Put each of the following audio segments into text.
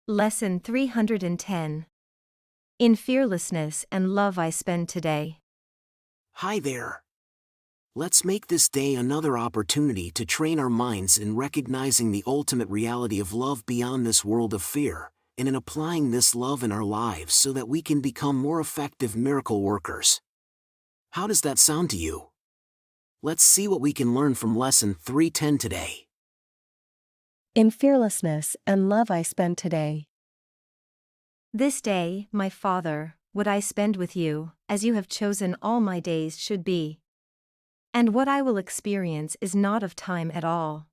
Lesson 310. In fearlessness and love I spend today. Hi there. Let's make this day another opportunity to train our minds in recognizing the ultimate reality of love beyond this world of fear, and in applying this love in our lives so that we can become more effective miracle workers. How does that sound to you? Let's see what we can learn from Lesson 310 today. In fearlessness and love I spend today. This day, my Father, would I spend with you, as you have chosen all my days should be. And what I will experience is not of time at all.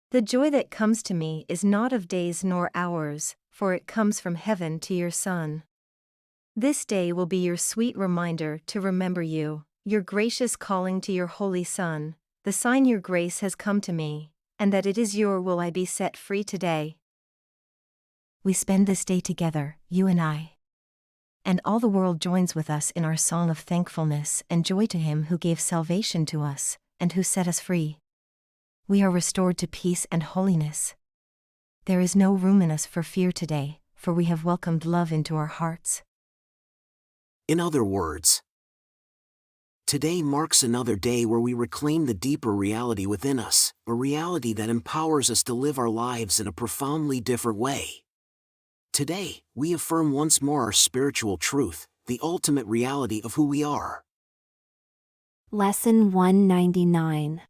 The joy that comes to me is not of days nor hours, for it comes from heaven to your Son. This day will be your sweet reminder to remember you, your gracious calling to your Holy Son, the sign your grace has come to me, and that it is your will I be set free today. We spend this day together, you and I. And all the world joins with us in our song of thankfulness and joy to Him who gave salvation to us, and who set us free. We are restored to peace and holiness. There is no room in us for fear today, for we have welcomed love into our hearts. In other words, today marks another day where we reclaim the deeper reality within us, a reality that empowers us to live our lives in a profoundly different way. Today, we affirm once more our spiritual truth, the ultimate reality of who we are. Lesson 199.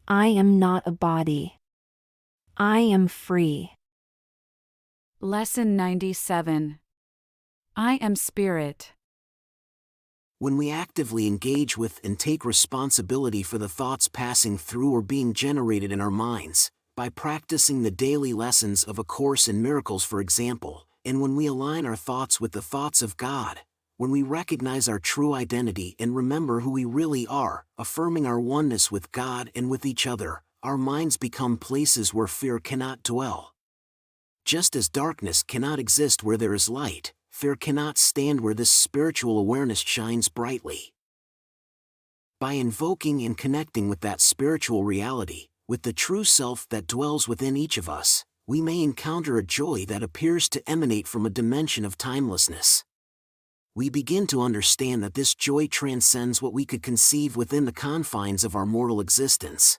I am not a body. I am free. Lesson 97. I am spirit. When we actively engage with and take responsibility for the thoughts passing through or being generated in our minds, by practicing the daily lessons of A Course in Miracles, for example, and when we align our thoughts with the thoughts of God, when we recognize our true identity and remember who we really are, affirming our oneness with God and with each other, our minds become places where fear cannot dwell. Just as darkness cannot exist where there is light, fear cannot stand where this spiritual awareness shines brightly. By invoking and connecting with that spiritual reality, with the true self that dwells within each of us, we may encounter a joy that appears to emanate from a dimension of timelessness. We begin to understand that this joy transcends what we could conceive within the confines of our mortal existence.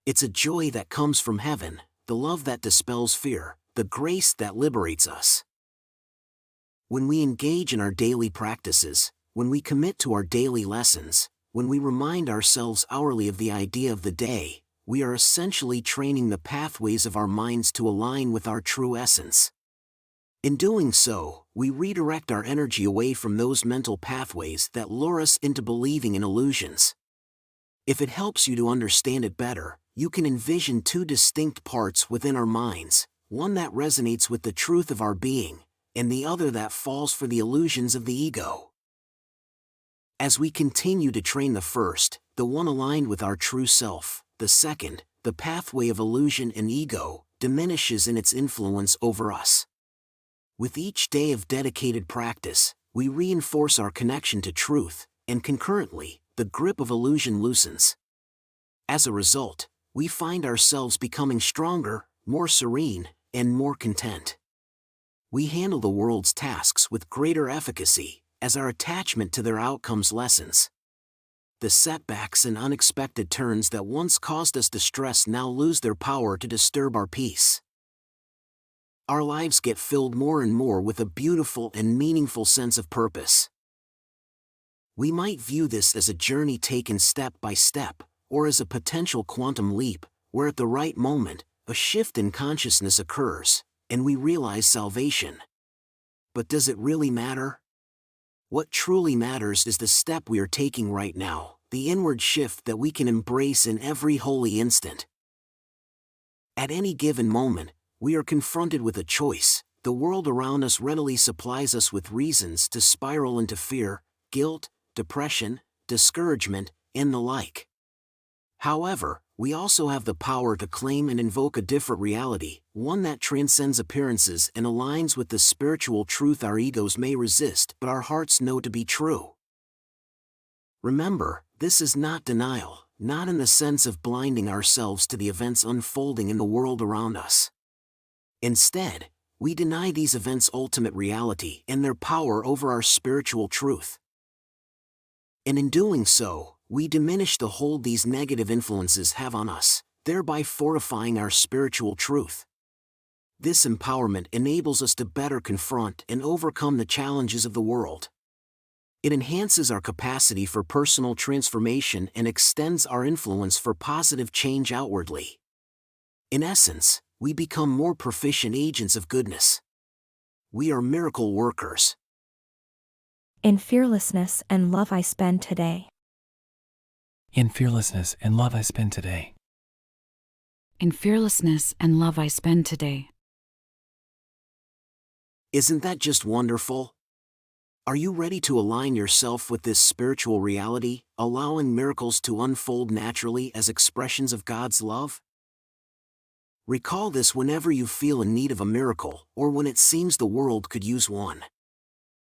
It's a joy that comes from heaven, the love that dispels fear, the grace that liberates us. When we engage in our daily practices, when we commit to our daily lessons, when we remind ourselves hourly of the idea of the day, we are essentially training the pathways of our minds to align with our true essence. In doing so, we redirect our energy away from those mental pathways that lure us into believing in illusions. If it helps you to understand it better, you can envision two distinct parts within our minds, one that resonates with the truth of our being, and the other that falls for the illusions of the ego. As we continue to train the first, the one aligned with our true self, the second, the pathway of illusion and ego, diminishes in its influence over us. With each day of dedicated practice, we reinforce our connection to truth, and concurrently, the grip of illusion loosens. As a result, we find ourselves becoming stronger, more serene, and more content. We handle the world's tasks with greater efficacy, as our attachment to their outcomes lessens. The setbacks and unexpected turns that once caused us distress now lose their power to disturb our peace. Our lives get filled more and more with a beautiful and meaningful sense of purpose. We might view this as a journey taken step by step, or as a potential quantum leap, where at the right moment, a shift in consciousness occurs, and we realize salvation. But does it really matter? What truly matters is the step we are taking right now, the inward shift that we can embrace in every holy instant. At any given moment, we are confronted with a choice. The world around us readily supplies us with reasons to spiral into fear, guilt, depression, discouragement, and the like. However, we also have the power to claim and invoke a different reality, one that transcends appearances and aligns with the spiritual truth our egos may resist but our hearts know to be true. Remember, this is not denial, not in the sense of blinding ourselves to the events unfolding in the world around us. Instead, we deny these events' ultimate reality and their power over our spiritual truth. And in doing so, we diminish the hold these negative influences have on us, thereby fortifying our spiritual truth. This empowerment enables us to better confront and overcome the challenges of the world. It enhances our capacity for personal transformation and extends our influence for positive change outwardly. In essence, we become more proficient agents of goodness. We are miracle workers. In fearlessness and love I spend today. In fearlessness and love I spend today. In fearlessness and love I spend today. Isn't that just wonderful? Are you ready to align yourself with this spiritual reality, allowing miracles to unfold naturally as expressions of God's love? Recall this whenever you feel in need of a miracle, or when it seems the world could use one.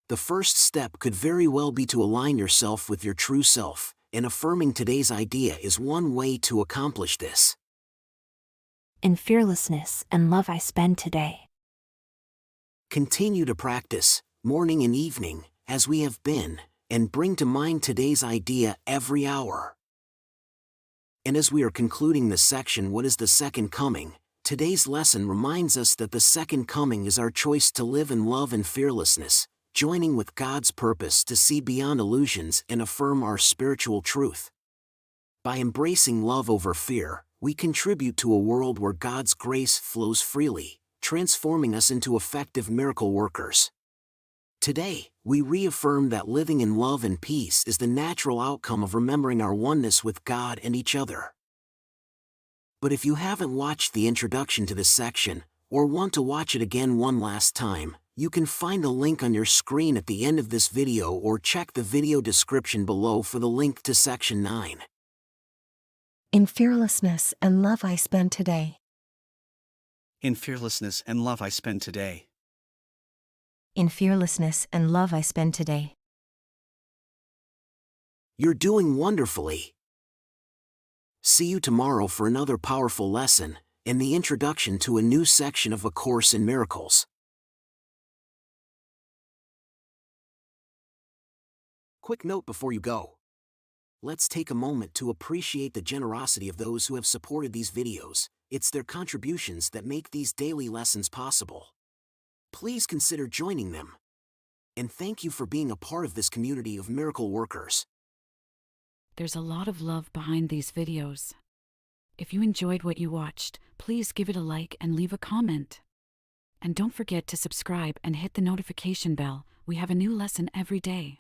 The first step could very well be to align yourself with your true self, and affirming today's idea is one way to accomplish this. In fearlessness and love I spend today. Continue to practice, morning and evening, as we have been, and bring to mind today's idea every hour. And as we are concluding this section, what is the second coming? Today's lesson reminds us that the second coming is our choice to live in love and fearlessness, joining with God's purpose to see beyond illusions and affirm our spiritual truth. By embracing love over fear, we contribute to a world where God's grace flows freely, transforming us into effective miracle workers. Today, we reaffirm that living in love and peace is the natural outcome of remembering our oneness with God and each other. But if you haven't watched the introduction to this section, or want to watch it again one last time, you can find the link on your screen at the end of this video or check the video description below for the link to section 9. In fearlessness and love I spend today. In fearlessness and love I spend today. In fearlessness and love I spend today. You're doing wonderfully. See you tomorrow for another powerful lesson, and the introduction to a new section of A Course in Miracles. Quick note before you go. Let's take a moment to appreciate the generosity of those who have supported these videos. It's their contributions that make these daily lessons possible. Please consider joining them. And thank you for being a part of this community of miracle workers. There's a lot of love behind these videos. If you enjoyed what you watched, please give it a like and leave a comment. And don't forget to subscribe and hit the notification bell. We have a new lesson every day.